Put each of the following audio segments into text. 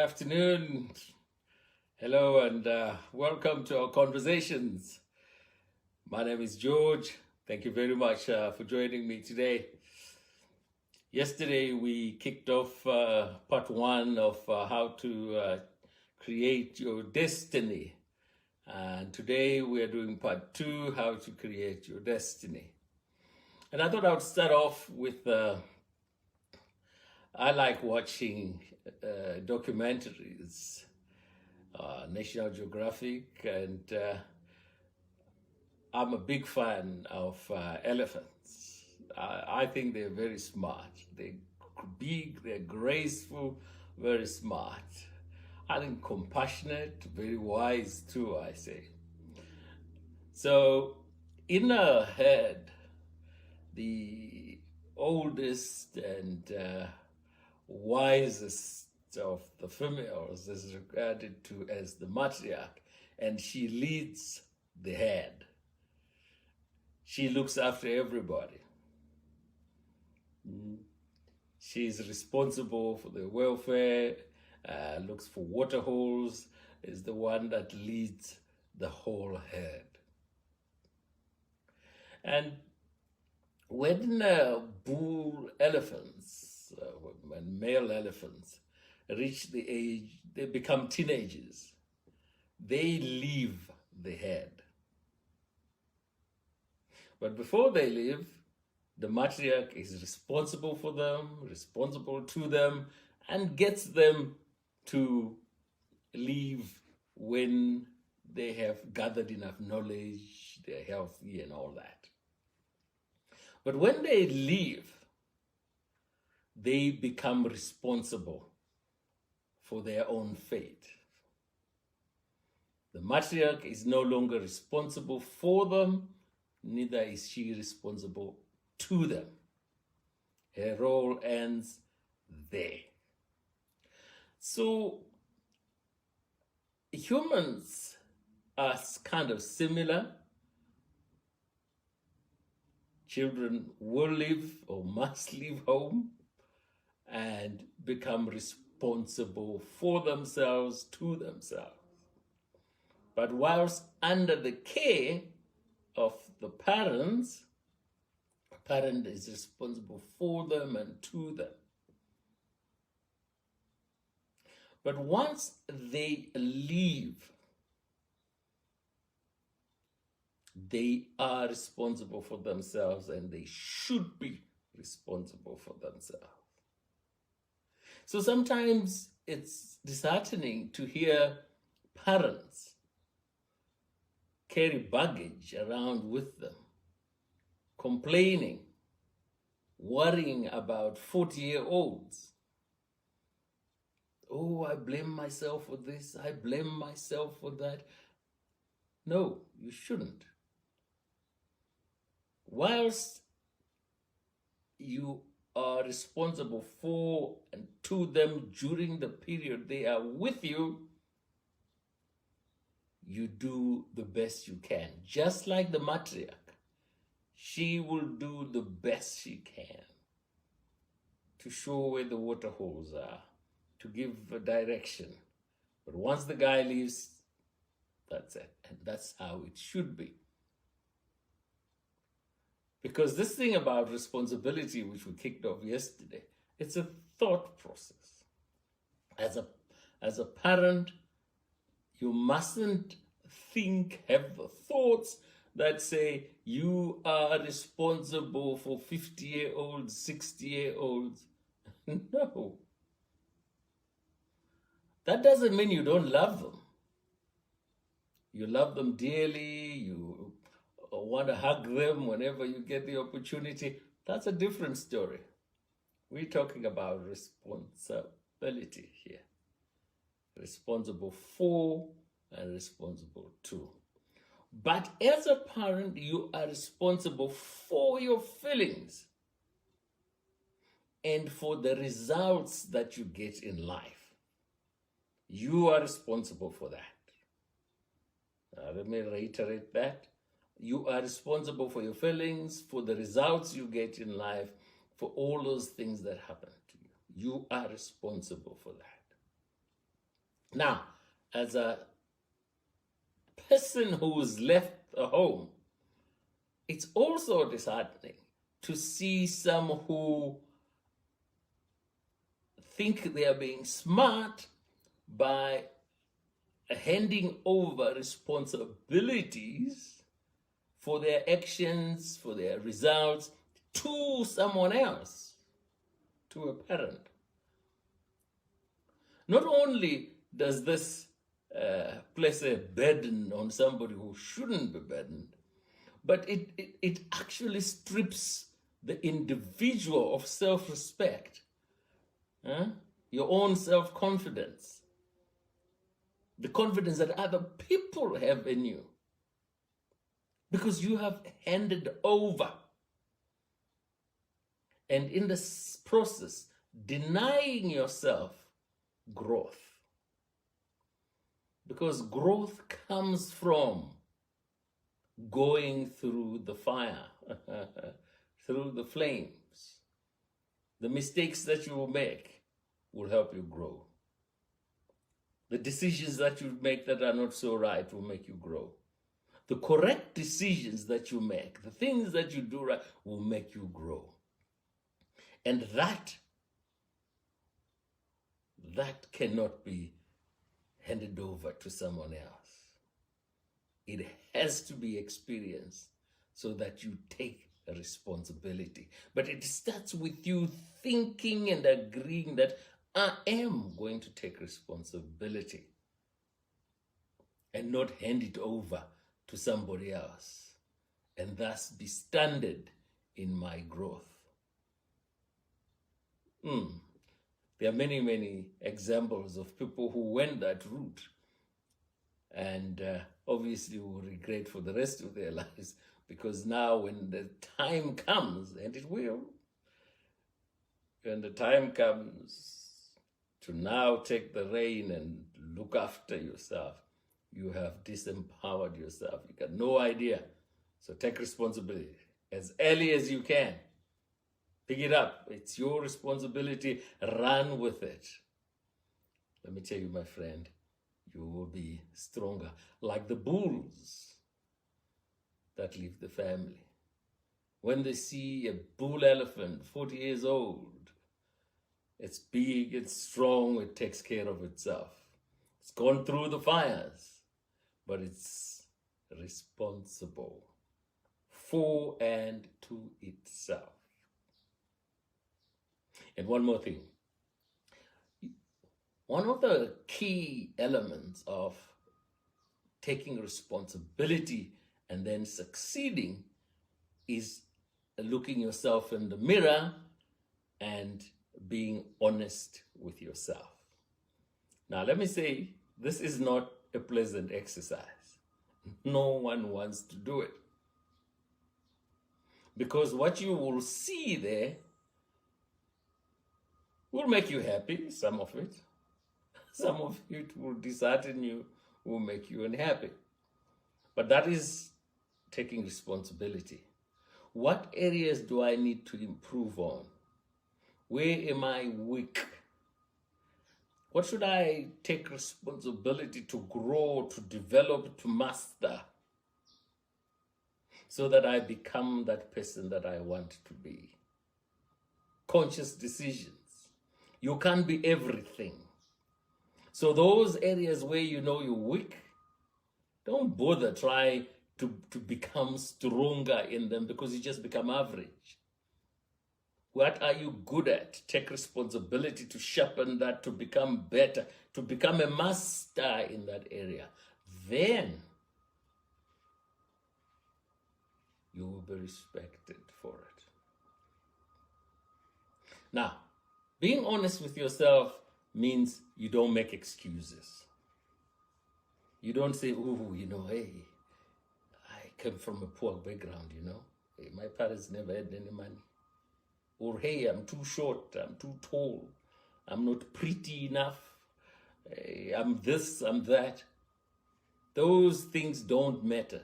afternoon. Hello and welcome to our conversations. My name is George. Thank you very much for joining me today. Yesterday we kicked off part one of how to create your destiny. And today we are doing part two, how to create your destiny. And I thought I would start off with I like watching documentaries, National Geographic, and I'm a big fan of elephants. I think they're very smart. They're big, they're graceful, very smart. I think compassionate, very wise too, I say. So in a herd, the oldest and wisest of the females is regarded to as the matriarch, and she leads the herd. She looks after everybody. She's responsible for the welfare, looks for water holes, is the one that leads the whole herd. And when bull elephants, when male elephants reach the age, they become teenagers, they leave the herd. But before they leave, the matriarch is responsible for them, responsible to them, and gets them to leave when they have gathered enough knowledge, they're healthy and all that. But when they leave, they become responsible for their own fate. The matriarch is no longer responsible for them, neither is she responsible to them. Her role ends there. So humans are kind of similar. Children will leave or must leave home and become responsible for themselves, to themselves. But whilst under the care of the parents, a parent is responsible for them and to them. But once they leave, they are responsible for themselves, and they should be responsible for themselves. So sometimes it's disheartening to hear parents carry baggage around with them, complaining, worrying about 40-year-olds. Oh, I blame myself for this, I blame myself for that. No, you shouldn't. Whilst you are responsible for and to them during the period they are with you, you do the best you can. Just like the matriarch, she will do the best she can to show where the water holes are, to give a direction. But once the guy leaves, that's it. And that's how it should be. Because this thing about responsibility, which we kicked off yesterday, it's a thought process. As a parent, you mustn't have thoughts that say you are responsible for 50-year-olds, 60-year-olds. No. That doesn't mean you don't love them. You love them dearly, you want to hug them whenever you get the opportunity. That's a different story. We're talking about responsibility here. Responsible for and responsible to. But as a parent, you are responsible for your feelings and for the results that you get in life. You are responsible for that. Let me reiterate that. You are responsible for your feelings, for the results you get in life, for all those things that happen to you. You are responsible for that. Now, as a person who's left the home, it's also disheartening to see some who think they are being smart by handing over responsibilities for their actions, for their results, to someone else, to a parent. Not only does this place a burden on somebody who shouldn't be burdened, but it actually strips the individual of self-respect, your own self-confidence, the confidence that other people have in you, because you have handed over. And in this process, denying yourself growth. Because growth comes from going through the fire, through the flames. The mistakes that you will make will help you grow. The decisions that you make that are not so right will make you grow. The correct decisions that you make, the things that you do right, will make you grow. And that cannot be handed over to someone else. It has to be experienced so that you take a responsibility. But it starts with you thinking and agreeing that I am going to take responsibility and not hand it over to somebody else, and thus be standard in my growth. There are many, many examples of people who went that route and obviously will regret for the rest of their lives, because now when the time comes, and it will, when the time comes to now take the reign and look after yourself, you have disempowered yourself. You got no idea. So take responsibility as early as you can. Pick it up. It's your responsibility. Run with it. Let me tell you, my friend, you will be stronger. Like the bulls that leave the family. When they see a bull elephant, 40 years old, it's big, it's strong, it takes care of itself. It's gone through the fires, but it's responsible for and to itself. And one more thing. One of the key elements of taking responsibility and then succeeding is looking yourself in the mirror and being honest with yourself. Now, let me say, this is not a pleasant exercise. No one wants to do it. Because what you will see there will make you happy, some of it. Some of it will dishearten you, will make you unhappy. But that is taking responsibility. What areas do I need to improve on? Where am I weak? What should I take responsibility to grow, to develop, to master, so that I become that person that I want to be? Conscious decisions. You can't be everything. So those areas where you know you're weak, don't bother try to become stronger in them, because you just become average. What are you good at? Take responsibility to sharpen that, to become better, to become a master in that area. Then you will be respected for it. Now, being honest with yourself means you don't make excuses. You don't say, oh, hey, I came from a poor background, Hey, my parents never had any money. Or, hey, I'm too short, I'm too tall, I'm not pretty enough, hey, I'm this, I'm that. Those things don't matter.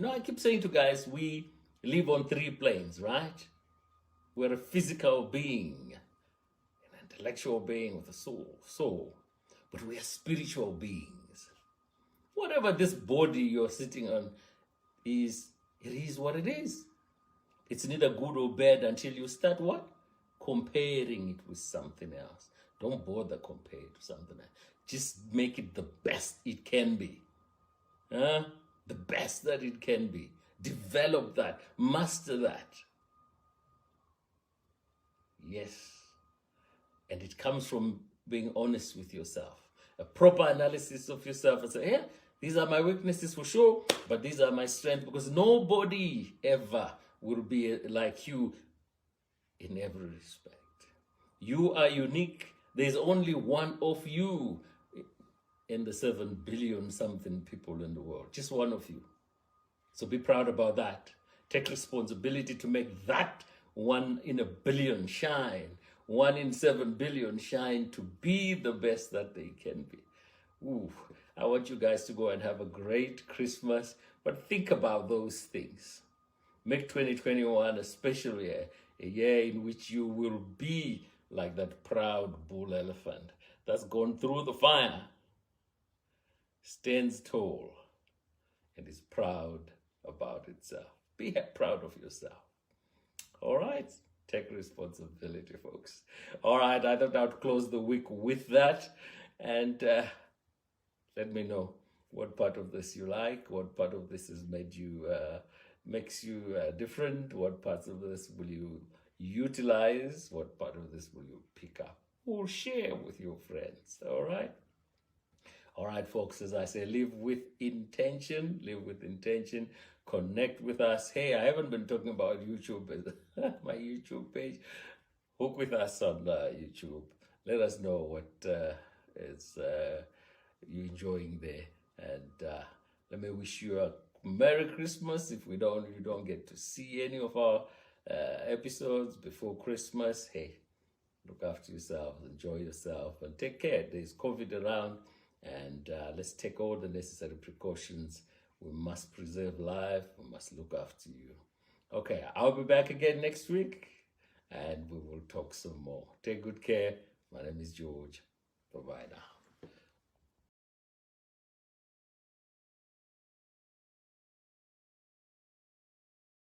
I keep saying to guys, we live on 3 planes, right? We're a physical being, an intellectual being with a soul. but we are spiritual beings. Whatever this body you're sitting on is, it is what it is. It's neither good or bad until you start what? Comparing it with something else. Don't bother compare it to something else. Just make it the best it can be. The best that it can be. Develop that. Master that. Yes. And it comes from being honest with yourself. A proper analysis of yourself and say, yeah, these are my weaknesses for sure, but these are my strengths, because nobody ever will be like you in every respect. You are unique. There's only one of you in the 7 billion something people in the world. Just one of you. So be proud about that. Take responsibility to make that 1 in a billion shine. 1 in 7 billion shine to be the best that they can be. Ooh, I want you guys to go and have a great Christmas, but think about those things. Make 2021 a special year, a year in which you will be like that proud bull elephant that's gone through the fire, stands tall, and is proud about itself. Be proud of yourself. All right? Take responsibility, folks. All right, I thought I'd close the week with that. And let me know what part of this you like, what part of this has made you, makes you different, what parts of this will you utilize, what part of this will you pick up or share with your friends. All right? All right, folks, as I say, live with intention, connect with us. Hey, I haven't been talking about YouTube, my YouTube page. Hook with us on YouTube. Let us know what is you enjoying there. And let me wish you a Merry Christmas. If you don't get to see any of our episodes before Christmas, hey, look after yourself, enjoy yourself, and take care. There's COVID around. And let's take all the necessary precautions. We must preserve life. We must look after you. Okay, I'll be back again next week, and we will talk some more. Take good care. My name is George. Bye-bye now.